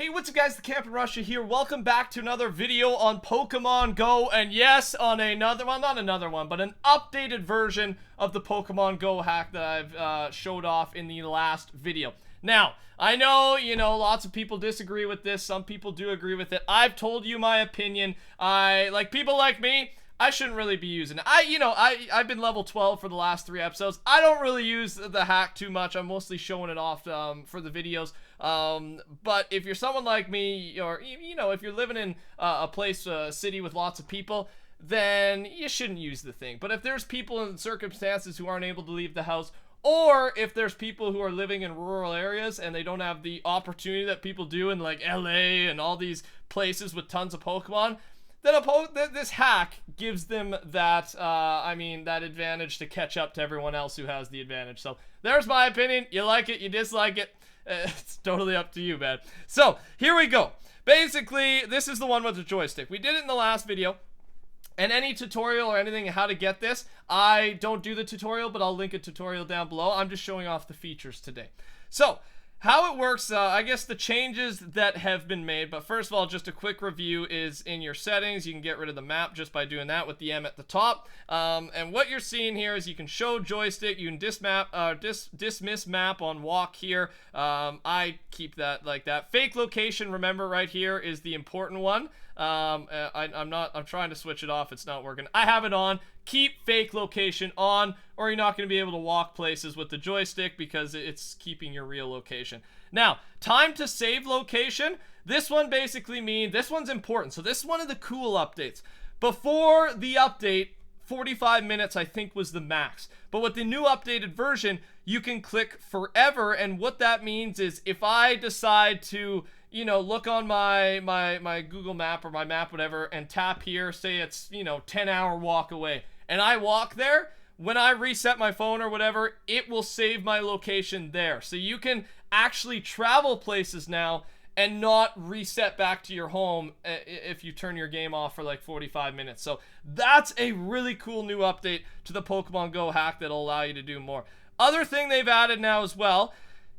Hey, what's up guys, TheCampingRusher here. Welcome back to another video on Pokemon Go, and yes, on another, well not another one, but an updated version of the Pokemon Go hack that I've showed off in the last video. Now, I know, lots of people disagree with this, some people do agree with it. I've told you my opinion. People like me, I shouldn't really be using it. I've been level 12 for the last 3 episodes. I don't really use the hack too much. I'm mostly showing it off for the videos. But if you're someone like me, or, if you're living in a city with lots of people, then you shouldn't use the thing. But if there's people in circumstances who aren't able to leave the house, or if there's people who are living in rural areas and they don't have the opportunity that people do in like LA and all these places with tons of Pokemon, then this hack gives them that, that advantage to catch up to everyone else who has the advantage. So there's my opinion. You like it, you dislike it. It's totally up to you, man. So here we go. Basically, this is the one with the joystick. We did it in the last video. And any tutorial or anything how to get this, I don't do the tutorial, but I'll link a tutorial down below. I'm just showing off the features today. So how it works, I guess the changes that have been made, but first of all, just a quick review is in your settings. You can get rid of the map just by doing that with the M at the top. And what you're seeing here is you can show joystick, you can dismiss map on walk here. I keep that like that. Fake location, remember right here is the important one. I'm trying to switch it off, it's not working. I have it on. Keep fake location on, or you're not going to be able to walk places with the joystick because it's keeping your real location. Now, time to save location. This one basically means, this one's important. So this is one of the cool updates. Before the update, 45 minutes I think was the max. But with the new updated version, you can click forever, and what that means is if I decide to look on my Google map or my map, whatever, and tap here, say it's, 10-hour walk away, and I walk there, when I reset my phone or whatever, it will save my location there. So you can actually travel places now and not reset back to your home if you turn your game off for like 45 minutes. So that's a really cool new update to the Pokemon Go hack that'll allow you to do more. Other thing they've added now as well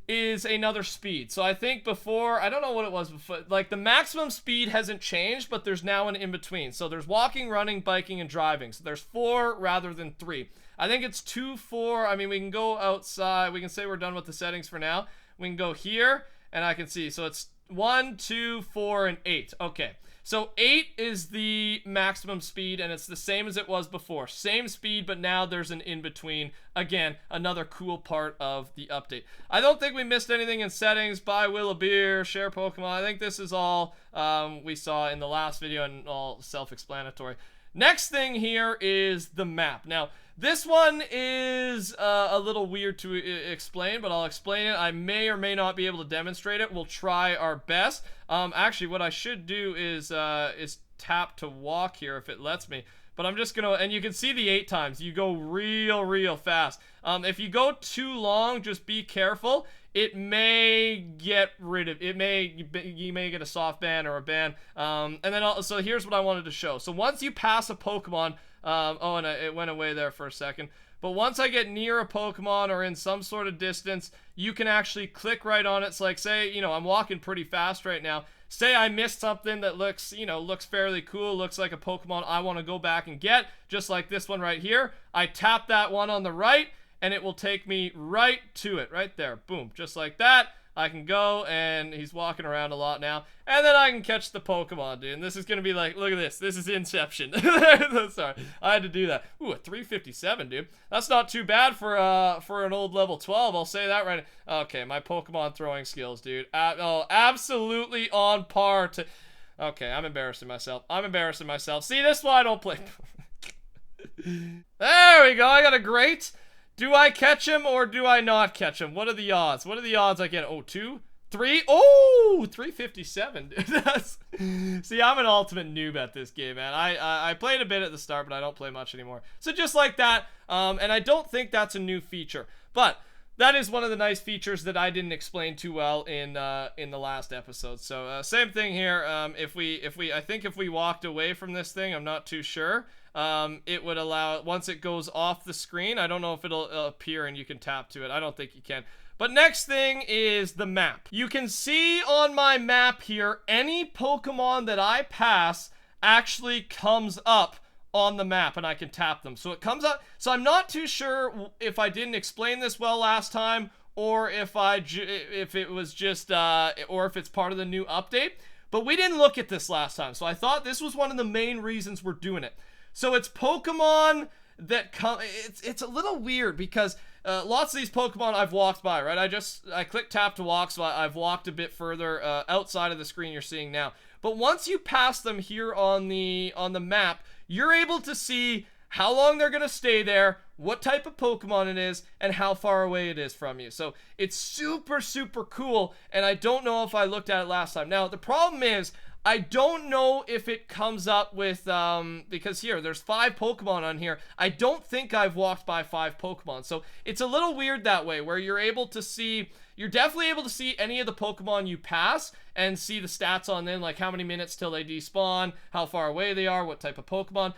is another speed. So I think before, I don't know what it was before, like the maximum speed hasn't changed, but there's now an in-between. So there's walking, running, biking, and driving. So there's 4 rather than 3. I think it's 2, 4. I mean, we can go outside. We can say we're done with the settings for now. We can go here, and I can see. So it's 1, 2, 4, and 8. Okay. So 8 is the maximum speed, and it's the same as it was before. Same speed, but now there's an in-between. Again, another cool part of the update. I don't think we missed anything in settings. Buy Will a Beer, share Pokemon. I think this is all we saw in the last video and all self-explanatory. Next thing here is the map. Now, this one is a little weird to explain, but I'll explain it. I may or may not be able to demonstrate it. We'll try our best. Actually, what I should do is tap to walk here if it lets me. But I'm just gonna, and you can see the 8 times. You go real fast. If you go too long, just be careful. It may get rid of, you may get a soft ban or a ban. And then also, here's what I wanted to show. So once you pass a Pokemon, and it went away there for a second. But once I get near a Pokemon or in some sort of distance, you can actually click right on it. So like say, I'm walking pretty fast right now. Say I missed something that looks, looks fairly cool, looks like a Pokemon I want to go back and get, just like this one right here. I tap that one on the right, and it will take me right to it, right there. Boom, just like that. I can go, and he's walking around a lot now. And then I can catch the Pokemon, dude. And this is going to be like, look at this. This is Inception. Sorry, I had to do that. Ooh, a 357, dude. That's not too bad for an old level 12. I'll say that right now. Okay, my Pokemon throwing skills, dude. Absolutely on par to... Okay, I'm embarrassing myself. See, this is why I don't play. There we go. I got a great... Do I catch him or do I not catch him? What are the odds? What are the odds I get? Oh, 2, 3. Oh, 357. Dude. See, I'm an ultimate noob at this game, man. I played a bit at the start, but I don't play much anymore. So just like that, and I don't think that's a new feature. But that is one of the nice features that I didn't explain too well in the last episode. So same thing here. I think if we walked away from this thing, I'm not too sure. It would allow, once it goes off the screen, I don't know if it'll appear and you can tap to it. I don't think you can. But next thing is the map. You can see on my map here, any Pokemon that I pass actually comes up on the map, and I can tap them. So it comes up. So I'm not too sure if I didn't explain this well last time, or if it was just, or if it's part of the new update. But we didn't look at this last time, so I thought this was one of the main reasons we're doing it. So it's Pokemon that come. It's a little weird because lots of these Pokemon I've walked by, right? I click tap to walk, so I've walked a bit further outside of the screen you're seeing now. But once you pass them here on the map, you're able to see how long they're going to stay there, what type of Pokemon it is, and how far away it is from you. So it's super, super cool, and I don't know if I looked at it last time. Now, the problem is, I don't know if it comes up with, because here, there's 5 Pokemon on here. I don't think I've walked by 5 Pokemon. So it's a little weird that way, where you're able to see, you're definitely able to see any of the Pokemon you pass and see the stats on them, like how many minutes till they despawn, how far away they are, what type of Pokemon.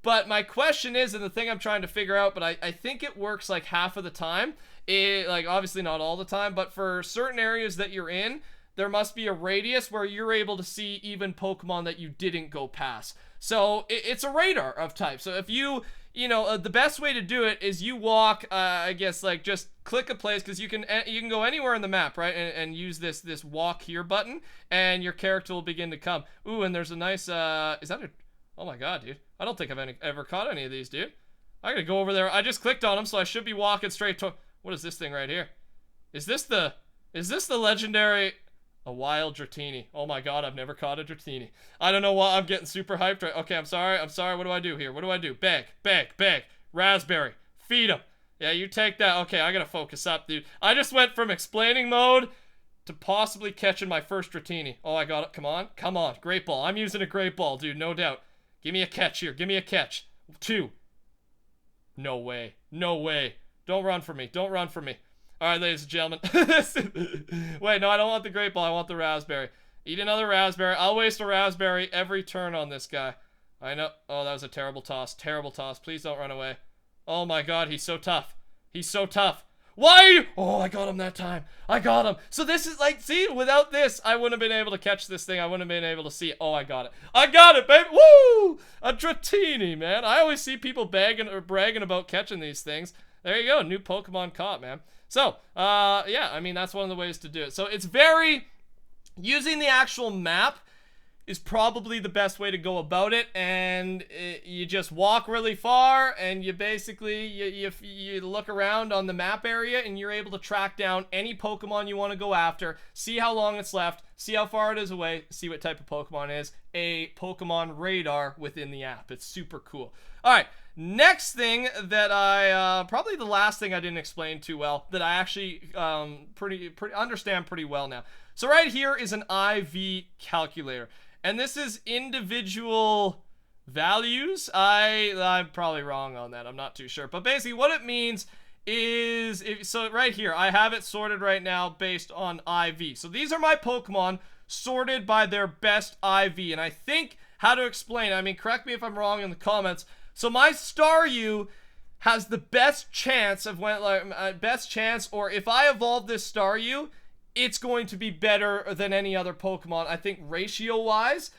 But my question is, and the thing I'm trying to figure out, but I think it works like half of the time, like obviously not all the time, but for certain areas that you're in, there must be a radius where you're able to see even Pokemon that you didn't go past. So it's a radar of type. So if you know, the best way to do it is you walk, I guess, like just click a place, because you can go anywhere in the map, right? And use this walk here button, and your character will begin to come. Ooh, and there's a nice, is that a, oh my god, dude. I don't think I've ever caught any of these, dude. I gotta go over there. I just clicked on them, so I should be walking straight to, what is this thing right here? Is this the legendary, a wild Dratini? Oh my god, I've never caught a Dratini. I don't know why I'm getting super hyped right. Okay, I'm sorry. What do I do here? What do I do? Beg. Raspberry. Feed him. Yeah, you take that. Okay, I gotta focus up, dude. I just went from explaining mode to possibly catching my first Dratini. Oh, I got it. Come on. Great ball. I'm using a great ball, dude, no doubt. Give me a catch here. Give me a catch. 2. No way. Don't run for me. All right, ladies and gentlemen. Wait, no, I don't want the great ball. I want the raspberry. Eat another raspberry. I'll waste a raspberry every turn on this guy. I know. Oh, that was a terrible toss. Please don't run away. Oh my god, he's so tough. Why are you? Oh, I got him that time. So this is like, see, without this, I wouldn't have been able to catch this thing. I wouldn't have been able to see it. Oh, I got it, baby. Woo! A Dratini, man. I always see people bragging about catching these things. There you go. New Pokemon caught, man. So, yeah, I mean, that's one of the ways to do it. So it's using the actual map is probably the best way to go about it, and you just walk really far, and you basically, you look around on the map area, and you're able to track down any Pokemon you want to go after, see how long it's left, see how far it is away, see what type of Pokemon it is, a Pokemon radar within the app. It's super cool. Alright, next thing that I, probably the last thing I didn't explain too well, that I actually understand pretty well now. So right here is an IV calculator. And this is individual values. I'm probably wrong on that. I'm not too sure. But basically what it means is, so right here, I have it sorted right now based on IV. So these are my Pokemon sorted by their best IV. And I think how to explain, I mean, correct me if I'm wrong in the comments. So my Staryu has the best chance of or if I evolve this Staryu, it's going to be better than any other Pokemon, I think, ratio-wise,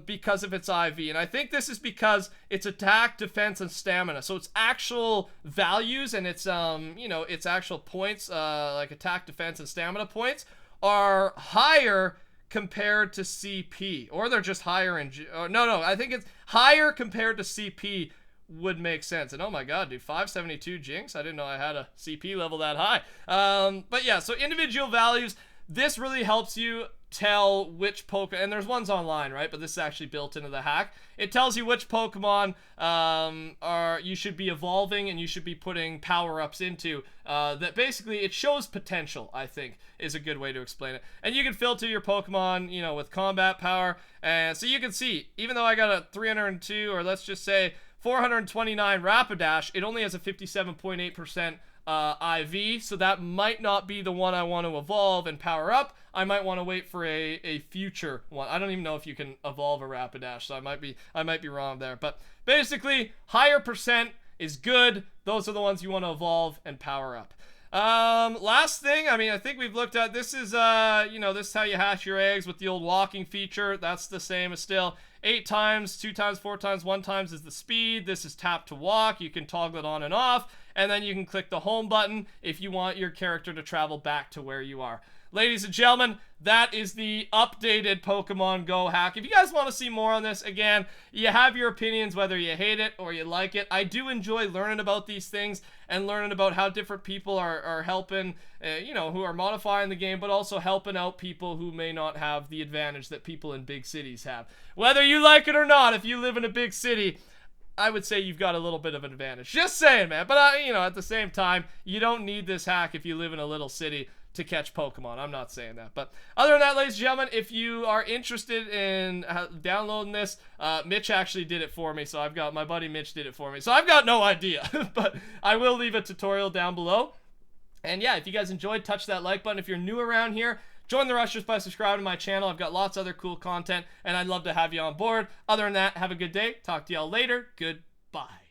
because of its IV. And I think this is because it's attack, defense, and stamina. So its actual values and its, its actual points, like attack, defense, and stamina points, are higher compared to CP. Or they're just higher in... no, I think it's higher compared to CP would make sense. And oh my god, dude, 572 Jinx? I didn't know I had a CP level that high. But yeah, so individual values, this really helps you tell which Pokemon, and there's ones online, right? But this is actually built into the hack. It tells you which Pokemon you should be evolving and you should be putting power-ups into. That basically, it shows potential, I think, is a good way to explain it. And you can filter your Pokemon, with combat power. And so you can see, even though I got a 302, or let's just say 429 Rapidash, it only has a 57.8% IV, so that might not be the one I want to evolve and power up. I might want to wait for a future one. I don't even know if you can evolve a Rapidash, so I might be wrong there. But basically, higher percent is good. Those are the ones you want to evolve and power up. Last thing, I mean, I think we've looked at, this is, you know, this is how you hatch your eggs with the old walking feature. That's the same as still 8 times, 2 times, 4 times, 1 times is the speed. This is tap to walk. You can toggle it on and off, and then you can click the home button if you want your character to travel back to where you are. Ladies and gentlemen, that is the updated Pokemon Go hack. If you guys want to see more on this, again, you have your opinions whether you hate it or you like it. I do enjoy learning about these things and learning about how different people are helping, you know, who are modifying the game, but also helping out people who may not have the advantage that people in big cities have. Whether you like it or not, if you live in a big city, I would say you've got a little bit of an advantage. Just saying, man. But, you know, at the same time, you don't need this hack if you live in a little city to catch Pokemon. I'm not saying that. But other than that, ladies and gentlemen, if you are interested in downloading this, Mitch actually did it for me. So I've got, my buddy Mitch did it for me. So I've got no idea. But I will leave a tutorial down below. And yeah, if you guys enjoyed, touch that like button. If you're new around here, join the Rushers by subscribing to my channel. I've got lots of other cool content, and I'd love to have you on board. Other than that, have a good day. Talk to y'all later. Goodbye.